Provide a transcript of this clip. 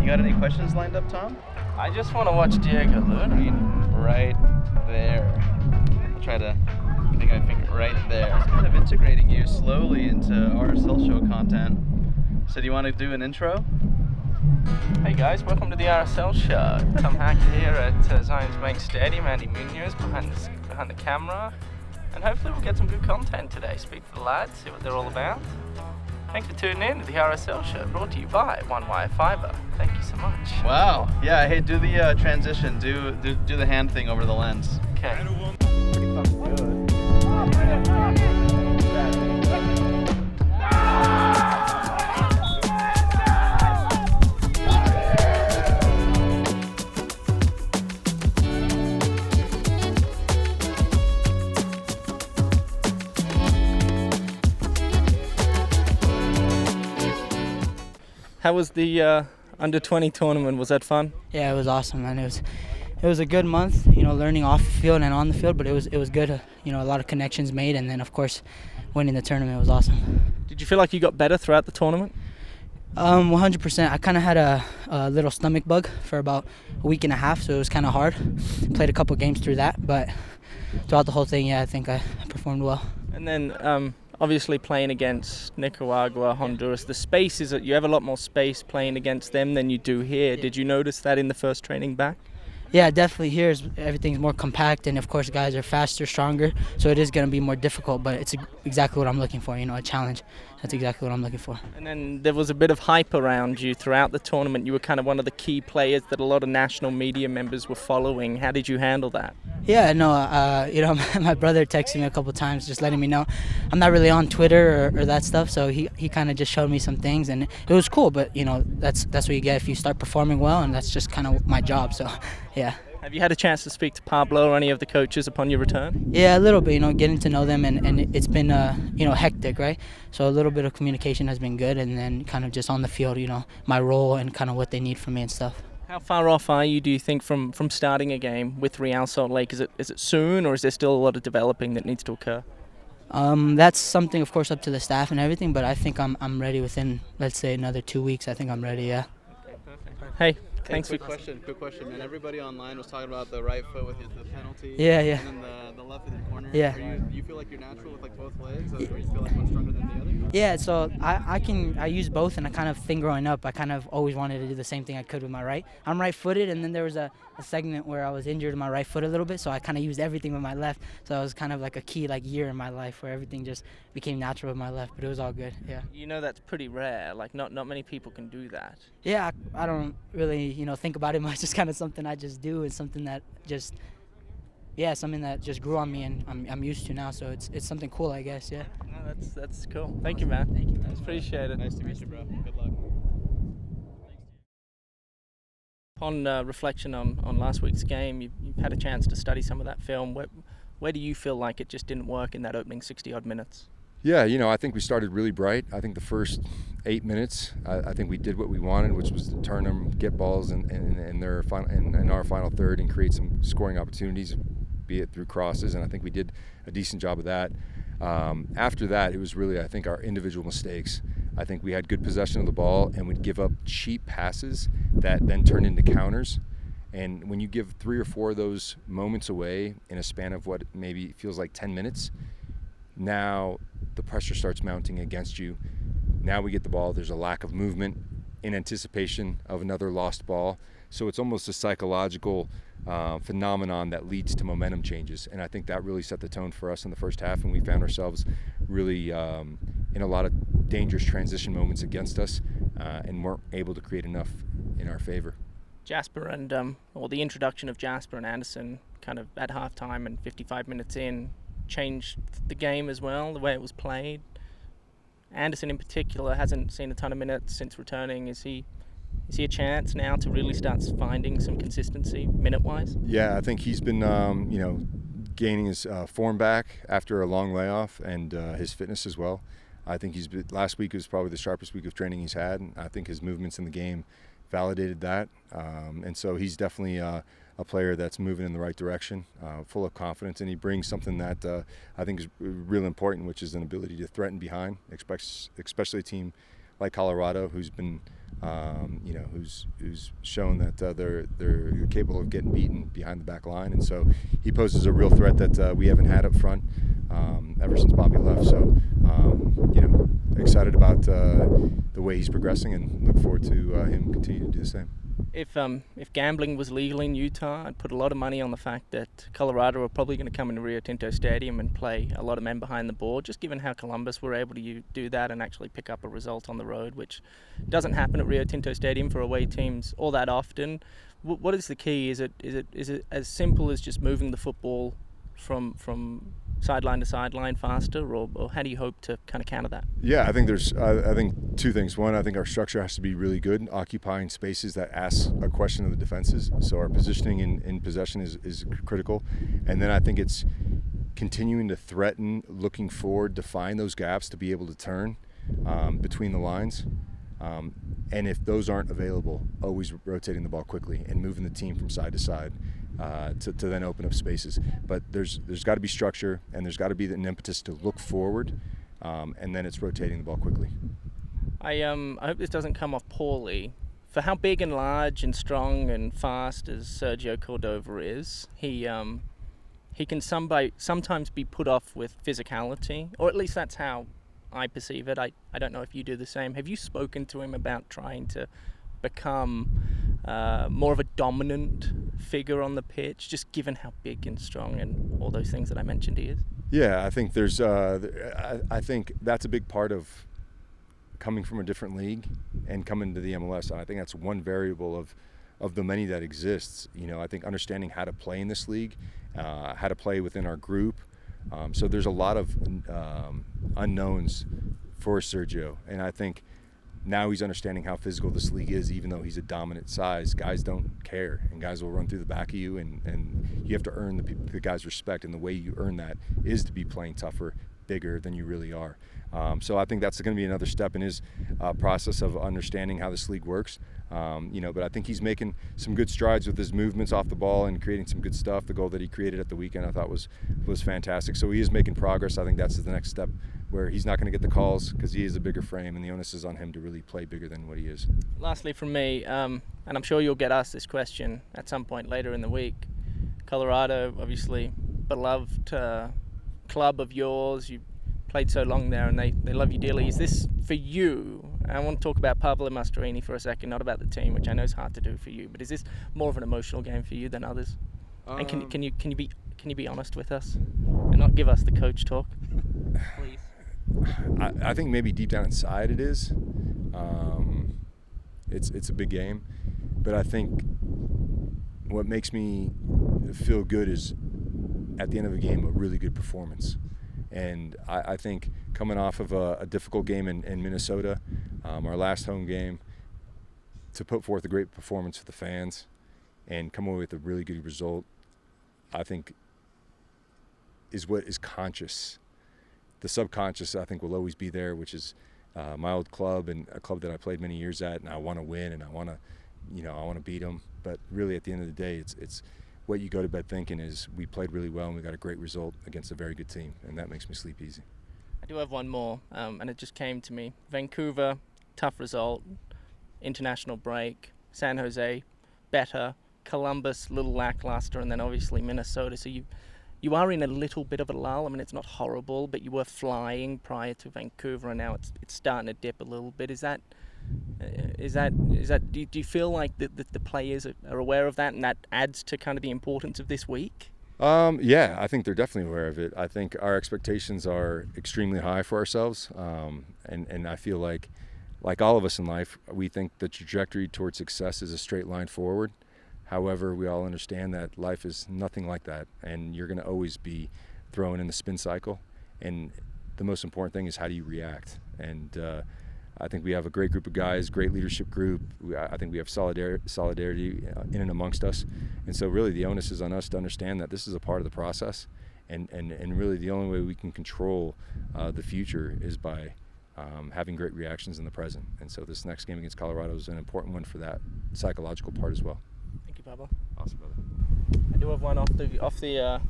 You got any questions lined up, Tom? I just want to watch Diego Luna. Right there. I'll try to think my finger right there. It's kind of integrating you slowly into RSL show content. So do you want to do an intro? Hey guys, welcome to the RSL show. Tom Hacker here at Zion's main stadium. Andy Munoz behind the camera. And hopefully we'll get some good content today. Speak to the lads, see what they're all about. Thanks for tuning in to the RSL show, brought to you by One Wire Fiber. Thank you so much. Wow. Yeah, hey, do the transition. Do the hand thing over the lens. Okay. Pretty fucking good. How was the under-20 tournament? Was that fun? Yeah, it was awesome, man. It was a good month, learning off the field and on the field, but it was good. A lot of connections made, and then of course, winning the tournament was awesome. Did you feel like you got better throughout the tournament? 100%. I kind of had a little stomach bug for about a week and a half, so it was kind of hard. Played a couple games through that, but throughout the whole thing, yeah, I think I performed well. And then obviously playing against Nicaragua, Honduras, the space is that you have a lot more space playing against them than you do here. Yeah. Did you notice that in the first training back? Yeah, definitely. Here everything's more compact, and of course guys are faster, stronger, so it is going to be more difficult, but it's exactly what I'm looking for, a challenge. That's exactly what I'm looking for. And then there was a bit of hype around you throughout the tournament. You were kind of one of the key players that a lot of national media members were following. How did you handle that? Yeah, no, my brother texted me a couple times just letting me know. I'm not really on Twitter or that stuff, so he kind of just showed me some things, and it was cool, but that's what you get if you start performing well, and that's just kind of my job, so yeah. Have you had a chance to speak to Pablo or any of the coaches upon your return? Yeah, a little bit, getting to know them, and it's been, hectic, right? So a little bit of communication has been good, and then kind of just on the field, my role and kind of what they need from me and stuff. How far off are you, do you think, from starting a game with Real Salt Lake? Is it soon, or is there still a lot of developing that needs to occur? That's something, of course, up to the staff and everything, but I think I'm ready within, let's say, another 2 weeks. I think I'm ready, yeah. Okay, perfect. Hey. Thanks quick question, man. Everybody online was talking about the right foot with the penalty. Yeah. And then the left with the corner. Yeah. Do you feel like you're natural with both legs, or do you feel like one's stronger than the other? Yeah, so I use both, and I kind of think growing up, I kind of always wanted to do the same thing I could with my right. I'm right-footed, and then there was a segment where I was injured in my right foot a little bit, so I kind of used everything with my left. So it was kind of like a key year in my life where everything just became natural with my left, but it was all good, yeah. That's pretty rare. Like not many people can do that. Yeah, I don't really, think about it much. It's kind of something I just do. It's something that something that just grew on me, and I'm used to now. So it's something cool, I guess. Yeah. No, that's cool. Thank you, man. Thank you, man. Appreciate it. Nice to meet you, bro. Good luck. Upon reflection on last week's game, you've had a chance to study some of that film. Where do you feel like it just didn't work in that opening 60-odd minutes? Yeah, I think we started really bright. I think the first 8 minutes, I think we did what we wanted, which was to turn them, get balls in our final third, and create some scoring opportunities, be it through crosses, and I think we did a decent job of that. After that, it was really, I think, our individual mistakes. I think we had good possession of the ball, and we'd give up cheap passes that then turned into counters. And when you give 3 or 4 of those moments away in a span of what maybe feels like 10 minutes, now the pressure starts mounting against you. Now we get the ball, there's a lack of movement in anticipation of another lost ball. So it's almost a psychological phenomenon that leads to momentum changes. And I think that really set the tone for us in the first half, and we found ourselves really in a lot of dangerous transition moments against us, and weren't able to create enough in our favor. Jasper and the introduction of Jasper and Anderson kind of at halftime and 55 minutes in changed the game as well, the way it was played. Anderson in particular hasn't seen a ton of minutes since returning. Is he a chance now to really start finding some consistency minute-wise? Yeah, I think he's been gaining his form back after a long layoff, and his fitness as well. I think last week was probably the sharpest week of training he's had. I think his movements in the game validated that, and so he's definitely a player that's moving in the right direction, full of confidence, and he brings something that I think is really important, which is an ability to threaten behind, especially a team like Colorado, who's been who's shown that they're capable of getting beaten behind the back line, and so he poses a real threat that we haven't had up front ever since Bobby left. So excited about the way he's progressing, and look forward to him continuing to do the same. If gambling was legal in Utah, I'd put a lot of money on the fact that Colorado are probably going to come into Rio Tinto Stadium and play a lot of men behind the board, just given how Columbus were able to do that and actually pick up a result on the road, which doesn't happen at Rio Tinto Stadium for away teams all that often. What is the key? Is it as simple as just moving the football from sideline to sideline faster, or how do you hope to kind of counter that? Yeah, I think there's I think two things. One, I think our structure has to be really good, occupying spaces that ask a question of the defenses. So our positioning in possession is critical. And then I think it's continuing to threaten, looking forward to find those gaps to be able to turn between the lines. And if those aren't available, always rotating the ball quickly and moving the team from side to side to then open up spaces. But there's got to be structure, and there's got to be an impetus to look forward, and then it's rotating the ball quickly. I hope this doesn't come off poorly. For how big and large and strong and fast as Sergio Cordova is, he can sometimes be put off with physicality, or at least that's how I perceive it. I don't know if you do the same. Have you spoken to him about trying to become more of a dominant figure on the pitch, just given how big and strong and all those things that I mentioned he is? Yeah, I think there's I think that's a big part of coming from a different league and coming to the MLS. And I think that's one variable of the many that exists. I think understanding how to play in this league, how to play within our group. So there's a lot of unknowns for Sergio, and I think now he's understanding how physical this league is. Even though he's a dominant size, guys don't care, and guys will run through the back of you, and you have to earn the guys' respect, and the way you earn that is to be playing tougher, bigger than you really are. So I think that's going to be another step in his process of understanding how this league works. But I think he's making some good strides with his movements off the ball and creating some good stuff. The goal that he created at the weekend I thought was fantastic. So he is making progress. I think that's the next step, where he's not going to get the calls because he is a bigger frame, and the onus is on him to really play bigger than what he is. Lastly from me, and I'm sure you'll get asked this question at some point later in the week. Colorado, obviously, beloved club of yours. You played so long there, and they love you dearly. Is this for you? I want to talk about Pablo Mastroeni for a second, not about the team, which I know is hard to do for you. But is this more of an emotional game for you than others? And can you be honest with us and not give us the coach talk, please? I think maybe deep down inside it is. It's a big game, but I think what makes me feel good is at the end of a game a really good performance. And I think coming off of a difficult game in Minnesota, our last home game, to put forth a great performance for the fans and come away with a really good result, I think is what is conscious. The subconscious, I think, will always be there, which is my old club and a club that I played many years at, and I want to win and I want to beat them. But really, at the end of the day, it's what you go to bed thinking is we played really well and we got a great result against a very good team, and that makes me sleep easy. I do have one more, and it just came to me. Vancouver, tough result. International break. San Jose, better. Columbus, little lackluster, and then obviously Minnesota. So you are in a little bit of a lull. I mean, it's not horrible, but you were flying prior to Vancouver, and now it's starting to dip a little bit. Is that? Do you feel like the players are aware of that, and that adds to kind of the importance of this week? Yeah, I think they're definitely aware of it. I think our expectations are extremely high for ourselves, and I feel like all of us in life, we think the trajectory towards success is a straight line forward. However, we all understand that life is nothing like that, and you're going to always be thrown in the spin cycle. And the most important thing is how do you react. And I think we have a great group of guys, great leadership group. I think we have solidarity in and amongst us. And so really the onus is on us to understand that this is a part of the process. And really the only way we can control the future is by having great reactions in the present. And so this next game against Colorado is an important one for that psychological part as well. Thank you, Pablo. Awesome, brother. I do have one off the record.